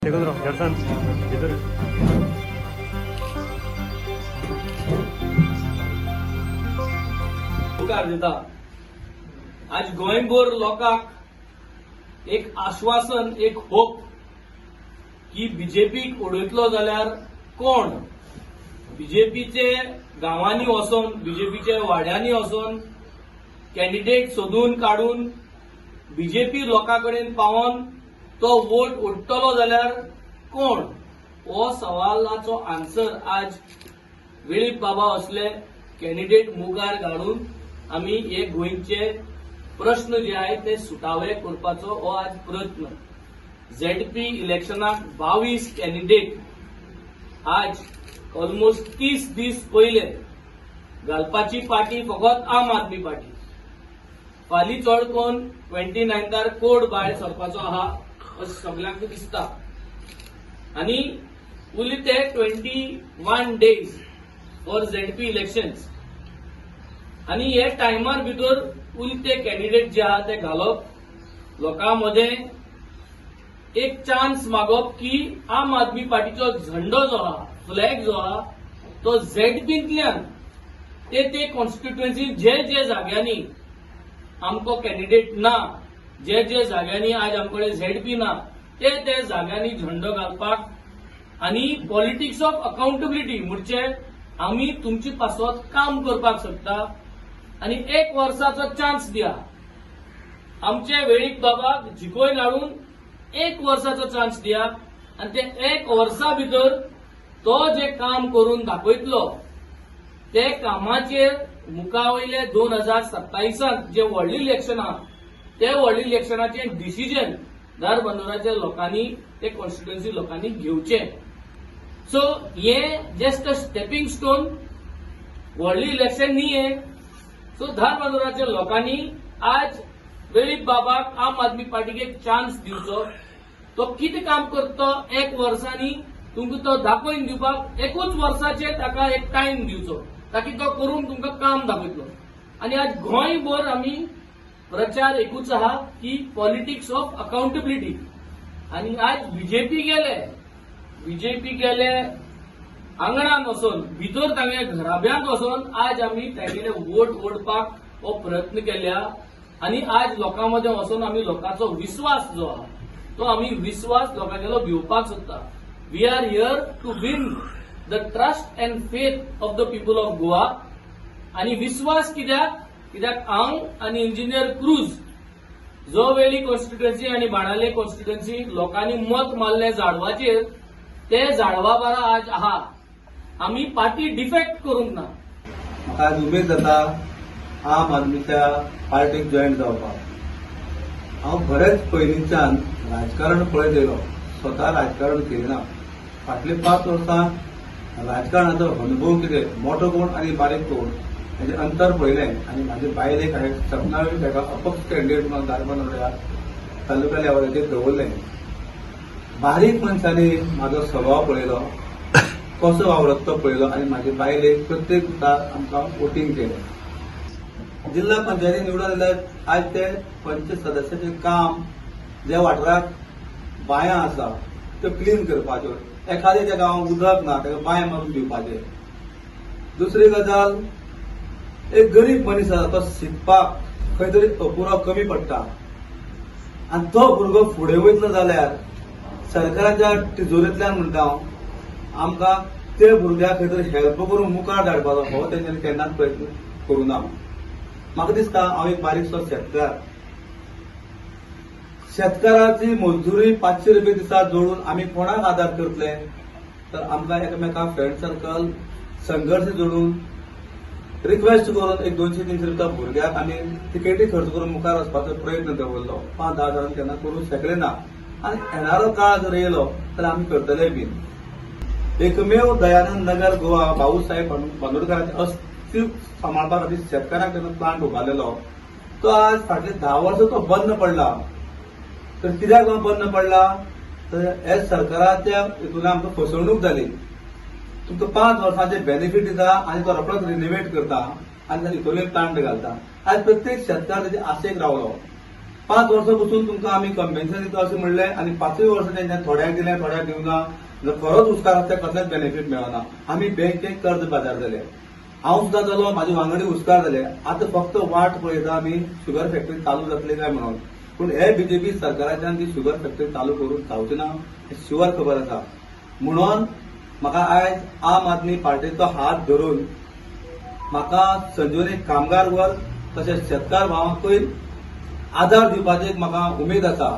second राव घरसान भितर उपकार दिता आज गोंयभर लोकांक एक आश्वासन एक होप की बीजेपीक उडयतलो जाल्यार कोण बीजेपीचे गांवांनी वचून बीजेपीचे वाड्यांनी वचून कॅन्डिडेट सोदून काडून बीजेपी लोकांकडेन पावोन तो वोट उडटलो जाल्यार कोण हो सवालाचो आन्सर आज वेळीप बाबा असले कॅन्डिडेट मुखार काडून आमी हे गोंयचे प्रश्न जे आहे ते सुटावे करपाचो हो आज प्रयत्न झेडपी इलेक्शनाक 22 कॅन्डिडेट आज ऑलमोस्ट 30 दीस पयले घालपाची पार्टी फकत आम आदमी पार्टी फालीं चड कोण 29 कोड भायर सरपाचो आहा अशें सगळ्यांक दिसता आनी उरले ते 21 डेज फॉर झेडपी इलेक्शन्स आनी हे टायमार भितर उरते कॅन्डिडेट जे आहा ते घालप लोकांमध्ये एक चान्स मागप की आम आदमी पार्टीचो झंडो जो आहा फ्लॅग जो आहा तो झेडपींतल्यान ते कॉन्स्टिट्युएन्सी जे जाग्यांनी आमको कॅन्डिडेट ना जे जाग्यांनी आज आमकडे झेडपी ना ते जाग्यांनी झंडो घालपाक आनी पॉलिटिक्स ऑफ अकाउंटेबिलिटी म्हणजे आमी तुमचे पासत काम करपाक शकता आनी 1 वर्साचो चान्स दिया आमचे वेळीप बाबाक जिखोवन हाडून 1 वर्साचो चान्स दिया आनी ते 1 वर्सा भितर तो जे काम करून दाखयतलो ते कामाचेर मुखावयले 2027 जे व्हडले इलेक्शन आहा ते व्हडले इलेक्शनाचे डिसिजन धारबांदोराच्या लोकांनी ते कॉन्स्टिट्युएन्सी लोकांनी घेवचे सो हे जस्ट अ स्टेपिंग स्टोन व्हडले इलेक्शन न्ही हे सो धारबांदोराच्या लोकांनी आज वेळीप बाबाक आम आदमी पार्टीक एक चान्स दिवचो तो कितें काम करता 1 वर्सांनी तुमकां तो दाखोवन दिवपाक 1 वर्साचे ताका एक टायम दिवचो ताकी तो करून तुमकां काम दाखयतलो आनी आज गोंयभर आमी प्रचार एकूच आहा की पॉलिटिक्स ऑफ अकाउंटेबिलिटी आनी आज बीजेपी गेले आंगणात वचून भितर तांगे घराब्यांत वचून आज आमी तागेले वोट ओडपाक हो प्रयत्न केल्या आनी आज लोकांमध्ये वचून आमी लोकांचो विश्वास जो आहा तो आमी विश्वास लोकांगेलो भिवपाक सोदता we are here to win the trust and faith of the people of Goa आनी विश्वास कित्याक हांव आनी इंजिनियर क्रूज जो वेळी कॉन्स्टिट्युएन्सी आनी बाणाले कॉन्स्टिट्युएन्सी लोकांनी मत मारले झाडवाचेर ते झाडवा बारा आज आहा आमी पार्टी डिफेक्ट करूंक ना म्हाका आज उमेद जाता आम आदमीच्या पार्टीक जॉईन जावपाक हांव बरेच पयलींच्यान राजकारण पळयत येयलो स्वता राजकारण केलें ना फाटलीं 5 वर्सां राजकारणाचो अनुभव कितें मोठो कोण आनी बारीक कोण हेजें अंतर पळयलें आनी म्हाजे बायलेक हांवें सपनावेळी ताका अपक्ष कॅन्डिडेट म्हणून धारबांदोड्या तालुका लेवलाचेर दवरलें बारीक मनशांनी म्हाजो स्वभाव पळयलो कसो वावरता तो पळयलो आनी म्हाजे बायलेक प्रत्येक दिसाक आमकां वोटींग केलें जिल्हा पंचायती निवडून आयल्यार आज ते पंच सदस्याचें काम ज्या वाठाराक बांयां आसा त्यो क्लीन करपाच्यो एखाद्या त्या गांवांत उदक ना ताका बांय मारून दिवपाचें दुसरी गजाल एक गरीब मनीस आसा तो शिकपाक खंय तरी अपुरो कमी पडटा आनी तो भुरगो फुडें वयतलो जाल्यार सरकाराच्या तिजोरेंतल्यान म्हणटा हांव आमकां ते भुरग्याक खंय तरी हेल्प करून मुखार धाडपाचो हो तेंच्यांनी केन्नाच प्रयत्न करूं ना म्हाका दिसता हांव एक बारीकसो शेतकाराची मजुरी 500 रुपये दिसा जोडून आमी कोणाक आदार करतले तर आमकां एकामेकांक फ्रेंड सर्कल संघर्श जोडून रिक्वेस्ट करून एक 200-300 रुपया भुरग्याक आमी तिकेटी खर्च करून मुखार वचपाचो प्रयत्न दवरलो 5-10 हजारांक केन्ना करूंक शकले ना आनी येणारो काळ जर येयलो तर आमी करतले बीन एकमेव दयानंद नगर गोवा भाऊसाहेब बांदोडकरांचे अस्तित्व सांबाळपा खातीर शेतकारांक तेन्ना प्लांट उबारलेलो तो आज फाटले 10 वर्सां तो बंद पडला तर कित्याक बंद पडला तर हे सरकाराच्या हितून आमकां फसवणूक जाली तुमकां 5 वर्सांचे बेनिफीट दिता आनी तो रोखडोच रिनोवेट करता आनी ताचे हितून प्लांट घालता आज प्रत्येक शेतकार तेजे आशेक रावलो 5 वर्सां पसून तुमकां आमी कम्पेन्सेशन दिता अशें म्हणलें आनी 5य वर्स तेंच्यानी थोड्यांक दिलें थोड्यांक दिवना जर खरोच हुस्कार आसता कसलेंच बेनिफीट मेळना आमी बँकेक कर्ज बाजार जाले हांव सुद्दां जालो म्हाजे वांगडी हुस्कार जाले आतां फक्त वाट पळयता आमी शुगर फॅक्टरी चालू जातली काय म्हणून पूण हे बीजेपी सरकाराच्यान ती शुगर फॅक्टरी चालू करून जावची ना हें शुअर खबर आसा म्हणून म्हाका आयज आम आदमी पार्टीचो हात धरून म्हाका संजीवनी कामगार वर्ग तशेंच शेतकार भावांकूय आदार दिवपाची म्हाका उमेद आसा